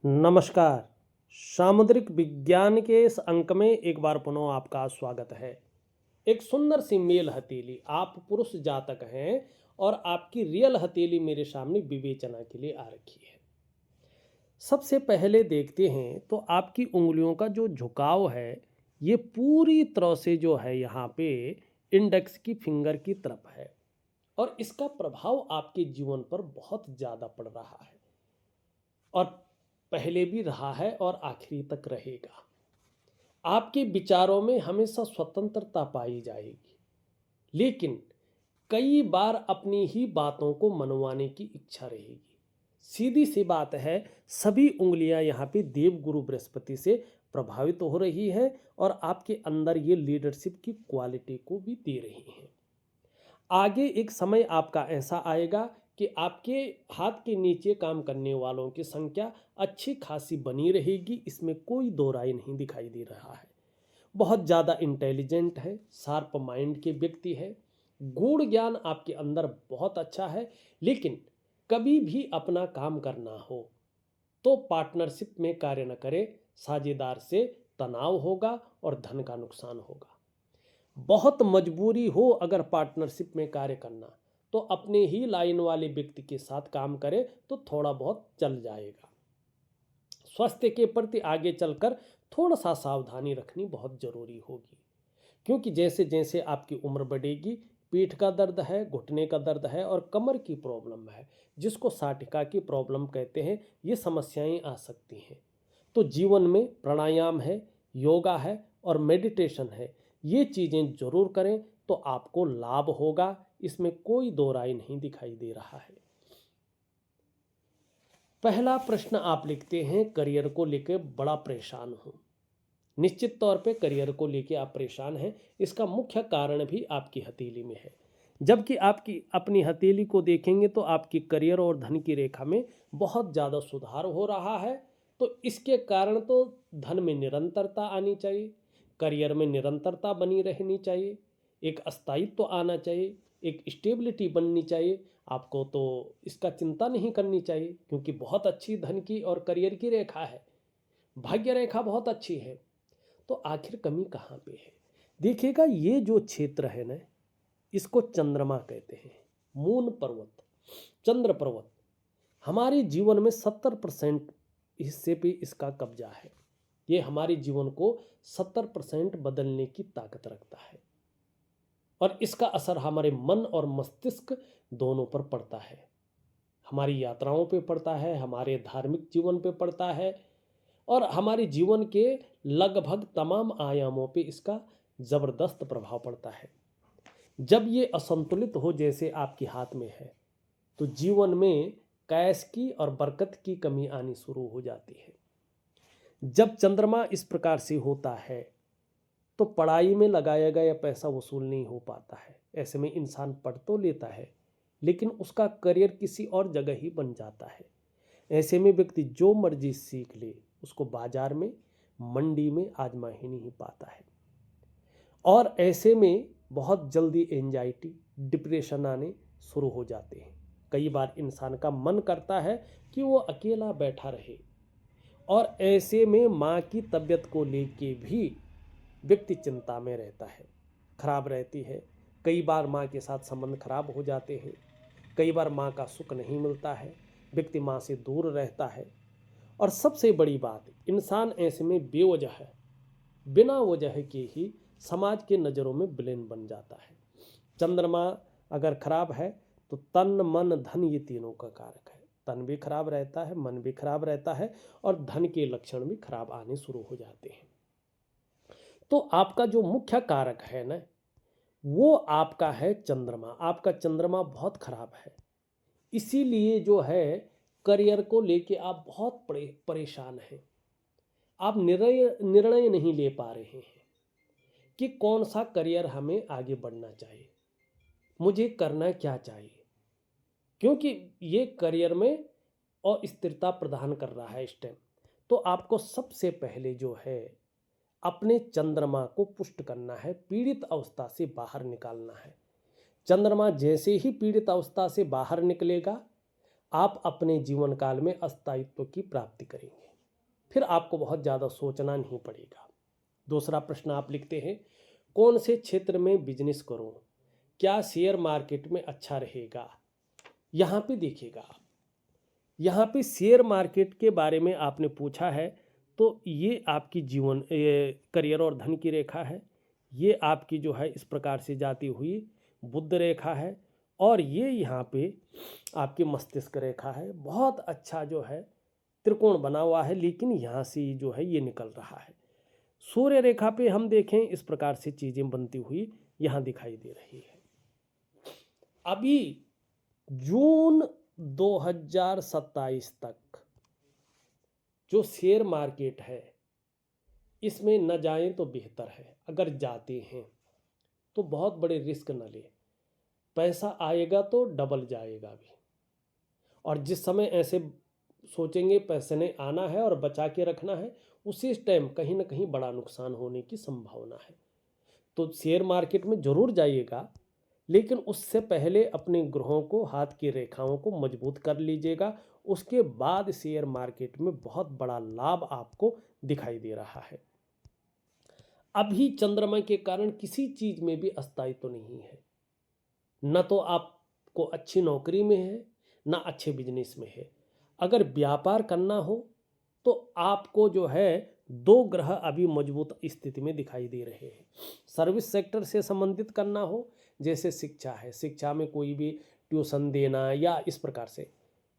नमस्कार। सामुद्रिक विज्ञान के इस अंक में एक बार पुनः आपका स्वागत है। एक सुंदर सी मेल हथेली, आप पुरुष जातक हैं और आपकी रियल हथेली मेरे सामने विवेचना के लिए आ रखी है। सबसे पहले देखते हैं तो आपकी उंगलियों का जो झुकाव है, ये पूरी तरह से जो है यहाँ पे इंडेक्स की फिंगर की तरफ है और इसका प्रभाव आपके जीवन पर बहुत ज़्यादा पड़ रहा है और पहले भी रहा है और आखिरी तक रहेगा। आपके विचारों में हमेशा स्वतंत्रता पाई जाएगी, लेकिन कई बार अपनी ही बातों को मनवाने की इच्छा रहेगी। सीधी सी बात है, सभी उंगलियां यहाँ पे देवगुरु बृहस्पति से प्रभावित हो रही है और आपके अंदर ये लीडरशिप की क्वालिटी को भी दे रही हैं। आगे एक समय आपका ऐसा आएगा कि आपके हाथ के नीचे काम करने वालों की संख्या अच्छी खासी बनी रहेगी, इसमें कोई दो राय नहीं दिखाई दे रहा है। बहुत ज़्यादा इंटेलिजेंट है, शार्प माइंड के व्यक्ति है, गूढ़ ज्ञान आपके अंदर बहुत अच्छा है, लेकिन कभी भी अपना काम करना हो तो पार्टनरशिप में कार्य न करें, साझेदार से तनाव होगा और धन का नुकसान होगा। बहुत मजबूरी हो अगर पार्टनरशिप में कार्य करना, तो अपने ही लाइन वाले व्यक्ति के साथ काम करें तो थोड़ा बहुत चल जाएगा। स्वास्थ्य के प्रति आगे चलकर थोड़ा सा सावधानी रखनी बहुत ज़रूरी होगी, क्योंकि जैसे जैसे आपकी उम्र बढ़ेगी, पीठ का दर्द है, घुटने का दर्द है और कमर की प्रॉब्लम है, जिसको साटिका की प्रॉब्लम कहते हैं, ये समस्याएं आ सकती हैं। तो जीवन में प्राणायाम है, योगा है और मेडिटेशन है, ये चीज़ें ज़रूर करें तो आपको लाभ होगा, इसमें कोई दो राय नहीं दिखाई दे रहा है। पहला प्रश्न आप लिखते हैं, करियर को लेकर बड़ा परेशान हूँ। निश्चित तौर पे करियर को लेकर आप परेशान हैं, इसका मुख्य कारण भी आपकी हथेली में है। जबकि आपकी अपनी हथेली को देखेंगे तो आपकी करियर और धन की रेखा में बहुत ज़्यादा सुधार हो रहा है। तो इसके कारण तो धन में निरंतरता आनी चाहिए, करियर में निरंतरता बनी रहनी चाहिए, एक स्थायित्व आना चाहिए, एक स्टेबिलिटी बननी चाहिए। आपको तो इसका चिंता नहीं करनी चाहिए, क्योंकि बहुत अच्छी धन की और करियर की रेखा है, भाग्य रेखा बहुत अच्छी है। तो आखिर कमी कहाँ पे है? देखिएगा, ये जो क्षेत्र है ना, इसको चंद्रमा कहते हैं, मून पर्वत, चंद्र पर्वत। हमारे जीवन में 70% हिस्से पे इसका कब्जा है। ये हमारे जीवन को 70% बदलने की ताकत रखता है और इसका असर हमारे मन और मस्तिष्क दोनों पर पड़ता है। हमारी यात्राओं पे पड़ता है, हमारे धार्मिक जीवन पे पड़ता है और हमारे जीवन के लगभग तमाम आयामों पे इसका ज़बरदस्त प्रभाव पड़ता है। जब ये असंतुलित हो, जैसे आपके हाथ में है, तो जीवन में कैश की और बरकत की कमी आनी शुरू हो जाती है। जब चंद्रमा इस प्रकार से होता है तो पढ़ाई में लगाया गया पैसा वसूल नहीं हो पाता है। ऐसे में इंसान पढ़ तो लेता है, लेकिन उसका करियर किसी और जगह ही बन जाता है। ऐसे में व्यक्ति जो मर्जी सीख ले, उसको बाजार में, मंडी में आजमा ही नहीं पाता है और ऐसे में बहुत जल्दी एंजाइटी, डिप्रेशन आने शुरू हो जाते हैं। कई बार इंसान का मन करता है कि वो अकेला बैठा रहे और ऐसे में माँ की तबीयत को लेके भी व्यक्ति चिंता में रहता है, खराब रहती है। कई बार माँ के साथ संबंध खराब हो जाते हैं, कई बार माँ का सुख नहीं मिलता है, व्यक्ति माँ से दूर रहता है और सबसे बड़ी बात, इंसान ऐसे में बेवजह है, बिना वजह के ही समाज के नज़रों में विलेन बन जाता है। चंद्रमा अगर खराब है तो तन मन धन, ये तीनों का कारक है। तन भी खराब रहता है, मन भी खराब रहता है और धन के लक्षण भी खराब आने शुरू हो जाते हैं। तो आपका जो मुख्य कारक है ना, वो आपका है चंद्रमा। आपका चंद्रमा बहुत खराब है, इसीलिए जो है करियर को लेके आप बहुत परेशान हैं। आप निर्णय नहीं ले पा रहे हैं कि कौन सा करियर हमें आगे बढ़ना चाहिए, मुझे करना क्या चाहिए, क्योंकि ये करियर में अस्थिरता प्रदान कर रहा है इस टाइम। तो आपको सबसे पहले जो है अपने चंद्रमा को पुष्ट करना है, पीड़ित अवस्था से बाहर निकालना है। चंद्रमा जैसे ही पीड़ित अवस्था से बाहर निकलेगा, आप अपने जीवन काल में स्थायित्व की प्राप्ति करेंगे। फिर आपको बहुत ज़्यादा सोचना नहीं पड़ेगा। दूसरा प्रश्न आप लिखते हैं, कौन से क्षेत्र में बिजनेस करूं? क्या शेयर मार्केट में अच्छा रहेगा? यहाँ पे देखिएगा आप, यहाँ पे शेयर मार्केट के बारे में आपने पूछा है, तो ये आपकी करियर और धन की रेखा है। ये आपकी जो है इस प्रकार से जाती हुई बुध रेखा है, और ये यहाँ पे आपकी मस्तिष्क रेखा है। बहुत अच्छा जो है त्रिकोण बना हुआ है, लेकिन यहाँ से जो है ये निकल रहा है। सूर्य रेखा पे हम देखें, इस प्रकार से चीज़ें बनती हुई यहाँ दिखाई दे रही है। अभी जून 2027 तक जो शेयर मार्केट है इसमें न जाएं तो बेहतर है। अगर जाते हैं तो बहुत बड़े रिस्क न ले, पैसा आएगा तो डबल जाएगा भी। और जिस समय ऐसे सोचेंगे पैसे ने आना है और बचा के रखना है, उसी टाइम कहीं ना कहीं बड़ा नुकसान होने की संभावना है। तो शेयर मार्केट में जरूर जाइएगा, लेकिन उससे पहले अपने ग्रहों को, हाथ की रेखाओं को मजबूत कर लीजिएगा। उसके बाद शेयर मार्केट में बहुत बड़ा लाभ आपको दिखाई दे रहा है। अभी चंद्रमा के कारण किसी चीज में भी अस्थायित्व नहीं है। न तो आपको अच्छी नौकरी में है, न अच्छे बिजनेस में है। अगर व्यापार करना हो तो आपको जो है दो ग्रह अभी मजबूत स्थिति में दिखाई दे रहे हैं। सर्विस सेक्टर से संबंधित करना हो, जैसे शिक्षा है, शिक्षा में कोई भी ट्यूशन देना या इस प्रकार से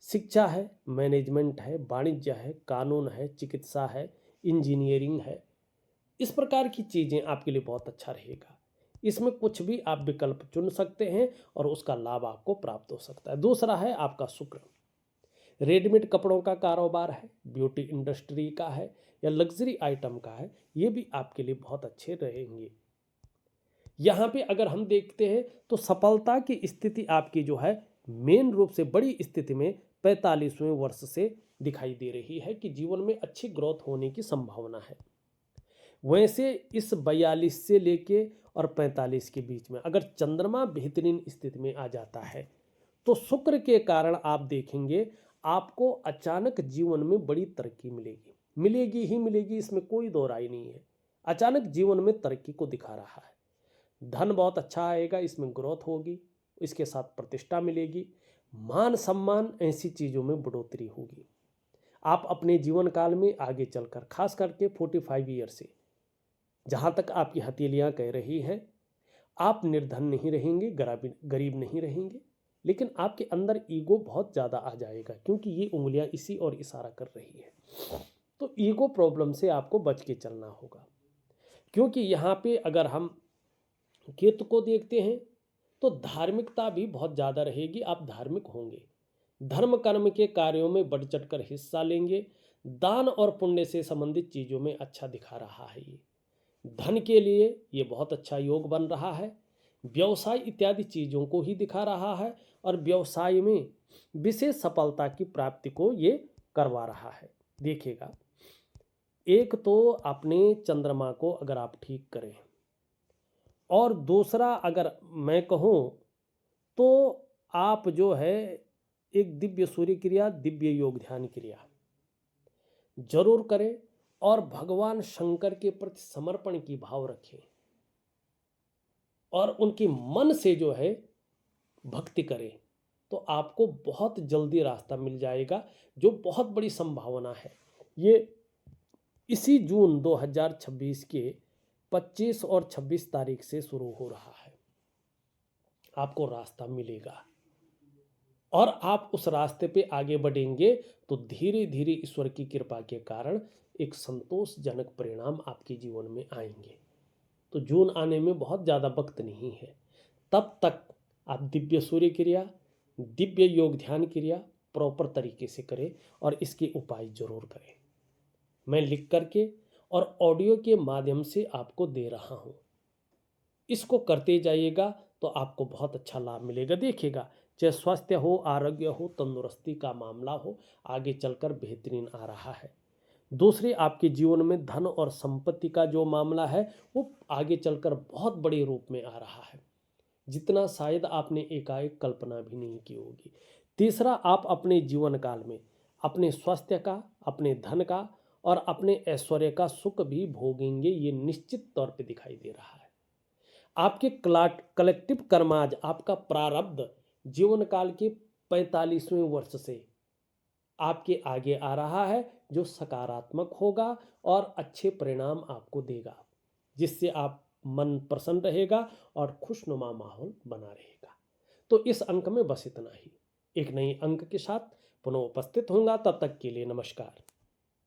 शिक्षा है, मैनेजमेंट है, वाणिज्य है, कानून है, चिकित्सा है, इंजीनियरिंग है, इस प्रकार की चीज़ें आपके लिए बहुत अच्छा रहेगा। इसमें कुछ भी आप विकल्प चुन सकते हैं और उसका लाभ आपको प्राप्त हो सकता है। दूसरा है आपका शुक्र। रेडीमेड कपड़ों का कारोबार है, ब्यूटी इंडस्ट्री का है या लग्जरी आइटम का है, ये भी आपके लिए बहुत अच्छे रहेंगे। यहाँ पे अगर हम देखते हैं तो सफलता की स्थिति आपकी जो है मेन रूप से बड़ी स्थिति में 45वें वर्ष से दिखाई दे रही है कि जीवन में अच्छी ग्रोथ होने की संभावना है। वैसे इस 42 से लेके और 45 के बीच में अगर चंद्रमा बेहतरीन स्थिति में आ जाता है तो शुक्र के कारण आप देखेंगे आपको अचानक जीवन में बड़ी तरक्की मिलेगी, मिलेगी ही मिलेगी, इसमें कोई दो राय नहीं है। अचानक जीवन में तरक्की को दिखा रहा है। धन बहुत अच्छा आएगा, इसमें ग्रोथ होगी, इसके साथ प्रतिष्ठा मिलेगी, मान सम्मान, ऐसी चीज़ों में बढ़ोतरी होगी। आप अपने जीवन काल में आगे चलकर खास करके 45 ईयर से जहाँ तक आपकी हथेलियाँ कह रही हैं, आप निर्धन नहीं रहेंगे, गरीब नहीं रहेंगे, लेकिन आपके अंदर ईगो बहुत ज़्यादा आ जाएगा, क्योंकि ये उंगलियां इसी और इशारा कर रही है। तो ईगो प्रॉब्लम से आपको बच के चलना होगा, क्योंकि यहाँ पे अगर हम केतु को देखते हैं तो धार्मिकता भी बहुत ज़्यादा रहेगी। आप धार्मिक होंगे, धर्म कर्म के कार्यों में बढ़ चढ़ कर हिस्सा लेंगे, दान और पुण्य से संबंधित चीज़ों में अच्छा दिखा रहा है। ये धन के लिए ये बहुत अच्छा योग बन रहा है। व्यवसाय इत्यादि चीज़ों को ही दिखा रहा है और व्यवसाय में विशेष सफलता की प्राप्ति को ये करवा रहा है। देखिएगा, एक तो अपने चंद्रमा को अगर आप ठीक करें, और दूसरा अगर मैं कहूँ तो आप जो है एक दिव्य सूर्य क्रिया, दिव्य योग ध्यान क्रिया जरूर करें और भगवान शंकर के प्रति समर्पण की भाव रखें और उनकी मन से जो है भक्ति करें, तो आपको बहुत जल्दी रास्ता मिल जाएगा, जो बहुत बड़ी संभावना है। ये इसी जून 2026 के 25 और 26 तारीख से शुरू हो रहा है। आपको रास्ता मिलेगा और आप उस रास्ते पे आगे बढ़ेंगे तो धीरे धीरे ईश्वर की कृपा के कारण एक संतोषजनक परिणाम आपके जीवन में आएंगे। तो जून आने में बहुत ज़्यादा वक्त नहीं है, तब तक आप दिव्य सूर्य क्रिया, दिव्य योग ध्यान क्रिया प्रॉपर तरीके से करें और इसके उपाय जरूर करें। मैं लिख करके और ऑडियो के माध्यम से आपको दे रहा हूँ, इसको करते जाइएगा तो आपको बहुत अच्छा लाभ मिलेगा। देखिएगा, चाहे स्वास्थ्य हो, आरोग्य हो, तंदुरुस्ती का मामला हो, आगे चलकर बेहतरीन आ रहा है। दूसरे, आपके जीवन में धन और संपत्ति का जो मामला है वो आगे चलकर बहुत बड़े रूप में आ रहा है, जितना शायद आपने एकाएक कल्पना भी नहीं की होगी। तीसरा, आप अपने जीवन काल में अपने स्वास्थ्य का, अपने धन का और अपने ऐश्वर्य का सुख भी भोगेंगे, ये निश्चित तौर पे दिखाई दे रहा है। आपके कलेक्टिव कर्माज, आपका प्रारब्ध जीवन काल के 45वें वर्ष से आपके आगे आ रहा है, जो सकारात्मक होगा और अच्छे परिणाम आपको देगा, जिससे आप मन प्रसन्न रहेगा और खुशनुमा माहौल बना रहेगा। तो इस अंक में बस इतना ही। एक नई अंक के साथ पुनः उपस्थित होऊंगा, तब तक के लिए नमस्कार।